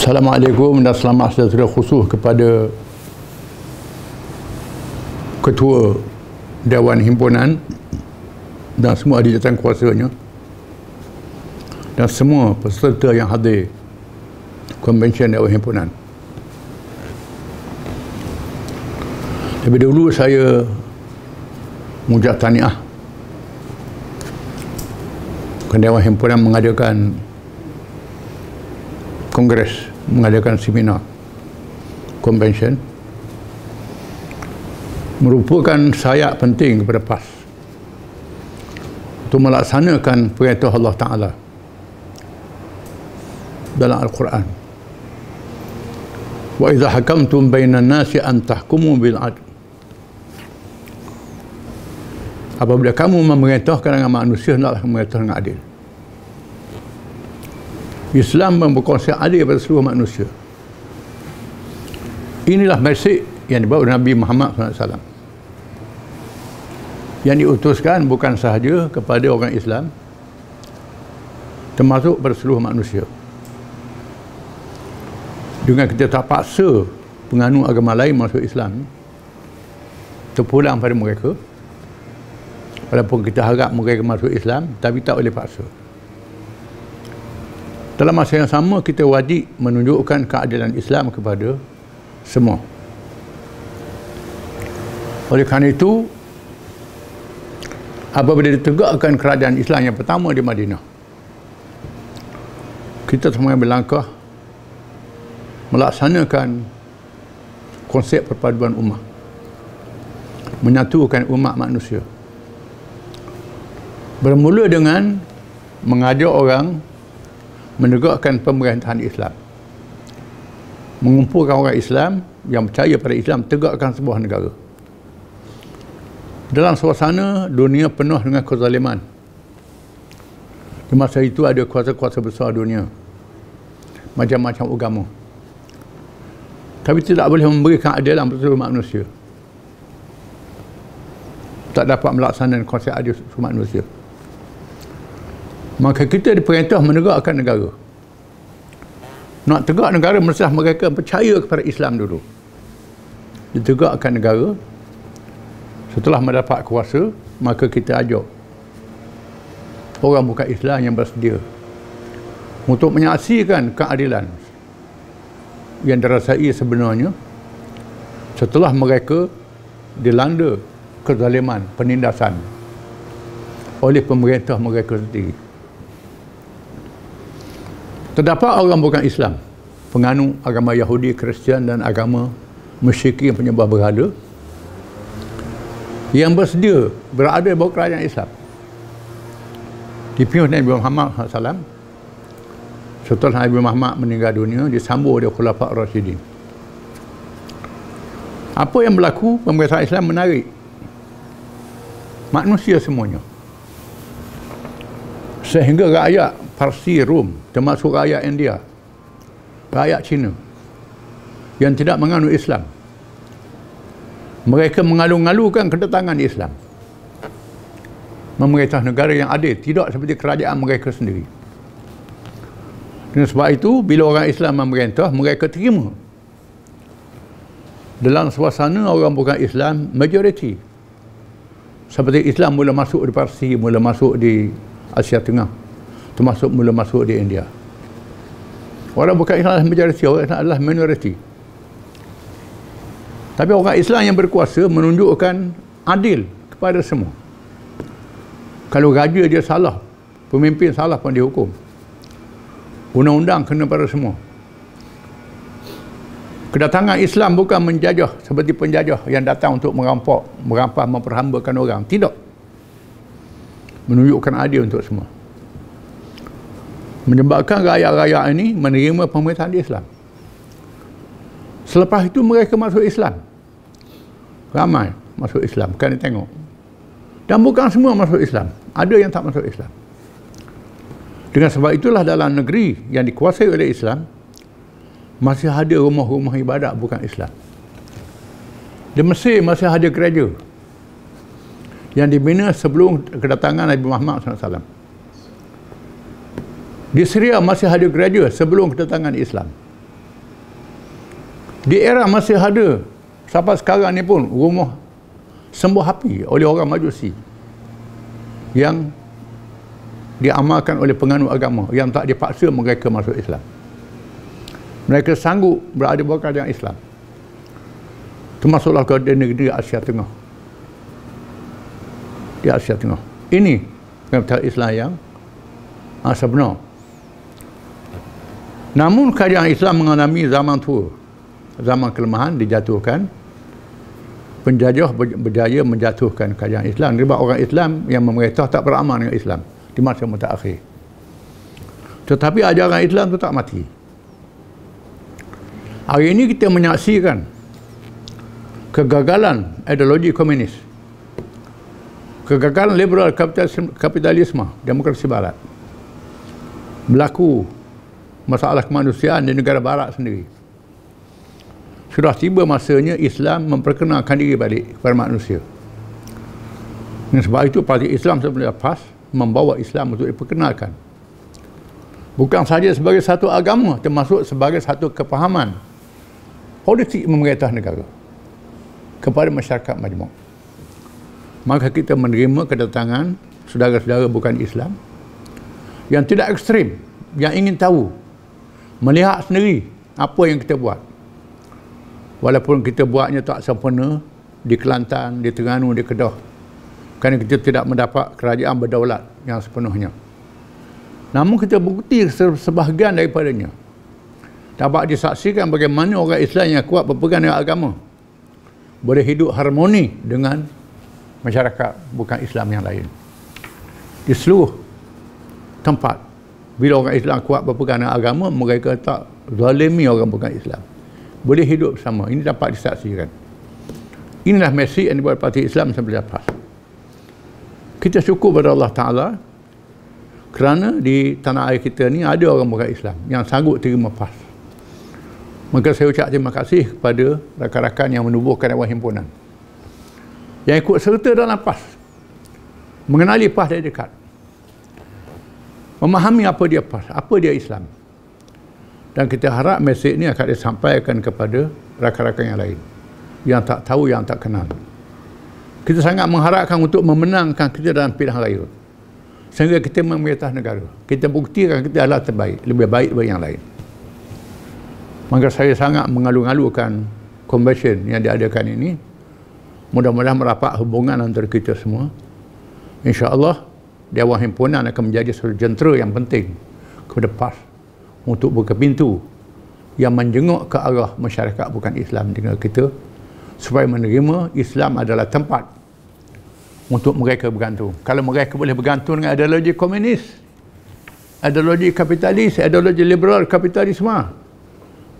Assalamualaikum dan selamat sejahtera khusus kepada Ketua Dewan Himpunan dan semua ahli jawatan kuasanya dan semua peserta yang hadir Konvensyen Dewan Himpunan. Lebih dahulu saya mengucap tahniah kerana Dewan Himpunan mengadakan kongres, mengadakan seminar konvensyen, merupakan sayap penting kepada PAS untuk melaksanakan perintah Allah Ta'ala dalam Al-Quran. Wa idza hakamtum bainan nasi an tahkumu bil adl. Apabila kamu memerintahkan dengan manusia, hendaklah memerintah dengan adil. Islam berkonsep adil pada seluruh manusia. Inilah mesej yang dibawa Nabi Muhammad SAW, yang diutuskan bukan sahaja kepada orang Islam, termasuk pada seluruh manusia. Dengan kita tak paksa penganut agama lain masuk Islam, terpulang pada mereka, walaupun kita harap mereka masuk Islam, tapi tak boleh paksa. Dalam masa yang sama, kita wajib menunjukkan keadilan Islam kepada semua. Oleh kerana itu, apabila ditegakkan kerajaan Islam yang pertama di Madinah, kita semua berlangkah melaksanakan konsep perpaduan ummah, menyatukan umat manusia. Bermula dengan mengajak orang menegakkan pemerintahan Islam, mengumpulkan orang Islam yang percaya pada Islam, tegakkan sebuah negara. Dalam suasana dunia penuh dengan kezaliman, di masa itu ada kuasa-kuasa besar dunia, macam-macam agama, tapi tidak boleh memberikan keadilan kepada seluruh manusia, tak dapat melaksanakan konsep adil seluruh manusia. Maka kita diperintah menegakkan negara. Nak tegak negara, mestilah mereka percaya kepada Islam dulu. Ditegakkan negara. Setelah mendapat kuasa, maka kita ajak orang bukan Islam yang bersedia untuk menyaksikan keadilan yang dirasai sebenarnya setelah mereka dilanda kezaliman, penindasan oleh pemerintah mereka sendiri. Terdapat orang bukan Islam, penganut agama Yahudi, Kristian dan agama musyrikin penyembah berhala, yang bersedia berada di bawah kerajaan Islam, dipimpin Nabi Muhammad SAW. Setelah Nabi Muhammad meninggal dunia, disambut oleh Khulafa' Rasyidin. Apa yang berlaku? Pemerintah Islam menarik manusia semuanya, sehingga rakyat Parsi, Rom, termasuk rakyat India, rakyat Cina yang tidak menganut Islam, mereka mengalu-alukan kedatangan Islam, memerintah negara yang adil, tidak seperti kerajaan mereka sendiri. Dengan sebab itu, bila orang Islam memerintah, mereka terima. Dalam suasana orang bukan Islam majoriti, seperti Islam mula masuk di Parsi, mula masuk di Asia Tengah, termasuk mula masuk di India. Orang bukan Islam adalah majoriti, orang Islam adalah minoriti. Tapi orang Islam yang berkuasa menunjukkan adil kepada semua. Kalau raja dia salah, pemimpin salah pun dihukum. Undang-undang kena pada semua. Kedatangan Islam bukan menjajah seperti penjajah yang datang untuk merampok, merampas, memperhambakan orang. Tidak. Menunjukkan adil untuk semua. Menyebabkan rakyat-rakyat ini menerima pemerintahan Islam. Selepas itu mereka masuk Islam. Ramai masuk Islam. Kalian tengok. Dan bukan semua masuk Islam. Ada yang tak masuk Islam. Dengan sebab itulah dalam negeri yang dikuasai oleh Islam, masih ada rumah-rumah ibadat bukan Islam. Di Mesir masih ada gereja yang dibina sebelum kedatangan Nabi Muhammad SAW. Di Syria masih ada gereja sebelum kedatangan Islam. Di era masih ada, sampai sekarang ni pun, rumah sembuh api oleh orang Majusi yang diamalkan oleh penganut agama, yang tak dipaksa mereka masuk Islam. Mereka sanggup berada berkaitan dengan Islam. Termasuklah ke negeri Asia Tengah. Di Asia Tengah. Ini kapital Islam yang sebenar. Namun kerajaan Islam mengalami zaman tua, zaman kelemahan, dijatuhkan. Penjajah berjaya menjatuhkan kerajaan Islam. Sebab orang Islam yang memerintah tak beramal dengan Islam di masa mutakhir. Tetapi ajaran Islam itu tak mati. Hari ini kita menyaksikan kegagalan ideologi komunis, kegagalan liberal kapitalisme, demokrasi barat. Berlaku masalah kemanusiaan di negara barat sendiri. Sudah tiba masanya Islam memperkenalkan diri balik kepada manusia. Dan sebab itu parti Islam sebelum PAS membawa Islam untuk diperkenalkan. Bukan sahaja sebagai satu agama, termasuk sebagai satu kepahaman politik memerintah negara kepada masyarakat majmuk. Maka kita menerima kedatangan saudara-saudara bukan Islam yang tidak ekstrim, yang ingin tahu, melihat sendiri apa yang kita buat. Walaupun kita buatnya tak sempurna di Kelantan, di Terengganu, di Kedah, kerana kita tidak mendapat kerajaan berdaulat yang sepenuhnya. Namun kita bukti sebahagian daripadanya. Dapat disaksikan bagaimana orang Islam yang kuat berpegang dengan agama boleh hidup harmoni dengan masyarakat bukan Islam yang lain. Di seluruh tempat, bila orang Islam kuat berpegang dengan agama, mereka tak zalimi orang bukan Islam. Boleh hidup bersama. Ini dapat disaksikan. Inilah mesej yang dibuat parti Islam sampai lepas. Kita syukur kepada Allah Ta'ala kerana di tanah air kita ni ada orang bukan Islam yang sanggup terima PAS. Maka saya ucap terima kasih kepada rakan-rakan yang menubuhkan Dewan Himpunan yang ikut serta dalam PAS, mengenali PAS dari dekat, memahami apa dia PAS, apa dia Islam. Dan kita harap mesej ini akan disampaikan kepada rakan-rakan yang lain yang tak tahu, yang tak kenal. Kita sangat mengharapkan untuk memenangkan kita dalam pilihan raya sehingga kita memerintah negara. Kita buktikan kita adalah terbaik, lebih baik daripada yang lain. Maka saya sangat mengalu-alukan convention yang diadakan ini. Mudah-mudahan merapat hubungan antara kita semua. InsyaAllah Dewan Himpunan akan menjadi satu jentera yang penting kepada PAS untuk buka pintu yang menjenguk ke arah masyarakat bukan Islam dengan kita, supaya menerima Islam adalah tempat untuk mereka bergantung. Kalau mereka boleh bergantung dengan ideologi komunis, ideologi kapitalis, ideologi liberal kapitalisme,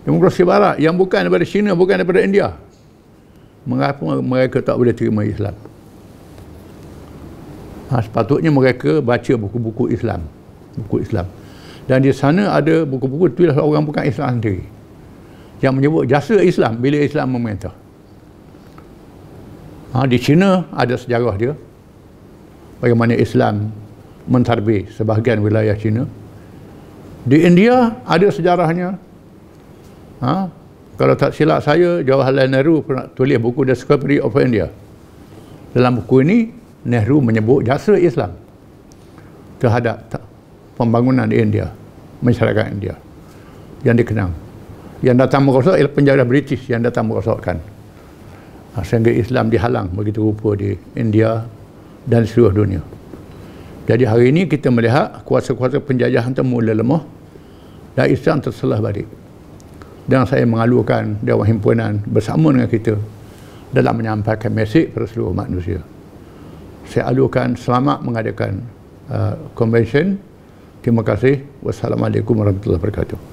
demokrasi barat yang bukan daripada China, bukan daripada India, mengapa mereka tak boleh terima Islam? Sepatutnya mereka baca buku-buku Islam, buku Islam. Dan di sana ada buku-buku tulis orang bukan Islam sendiri yang menyebut jasa Islam bila Islam memerintah. Di China ada sejarah dia, bagaimana Islam mentadbir sebahagian wilayah China. Di India ada sejarahnya. Kalau tak silap saya, Jawaharlal Nehru pernah tulis buku The Discovery of India. Dalam buku ini, Nehru menyebut jasa Islam terhadap pembangunan di India, masyarakat India yang dikenal. Yang datang merosot ialah penjara British yang datang merosotkan. Sehingga Islam dihalang begitu rupa di India dan seluruh dunia. Jadi hari ini kita melihat kuasa-kuasa penjajahan itu mula lemah dan Islam terselah balik. Dan saya mengalukan Dewan Himpunan bersama dengan kita dalam menyampaikan mesej kepada seluruh manusia. Saya alukan selamat mengadakan convention. Terima kasih. Wassalamualaikum warahmatullahi wabarakatuh.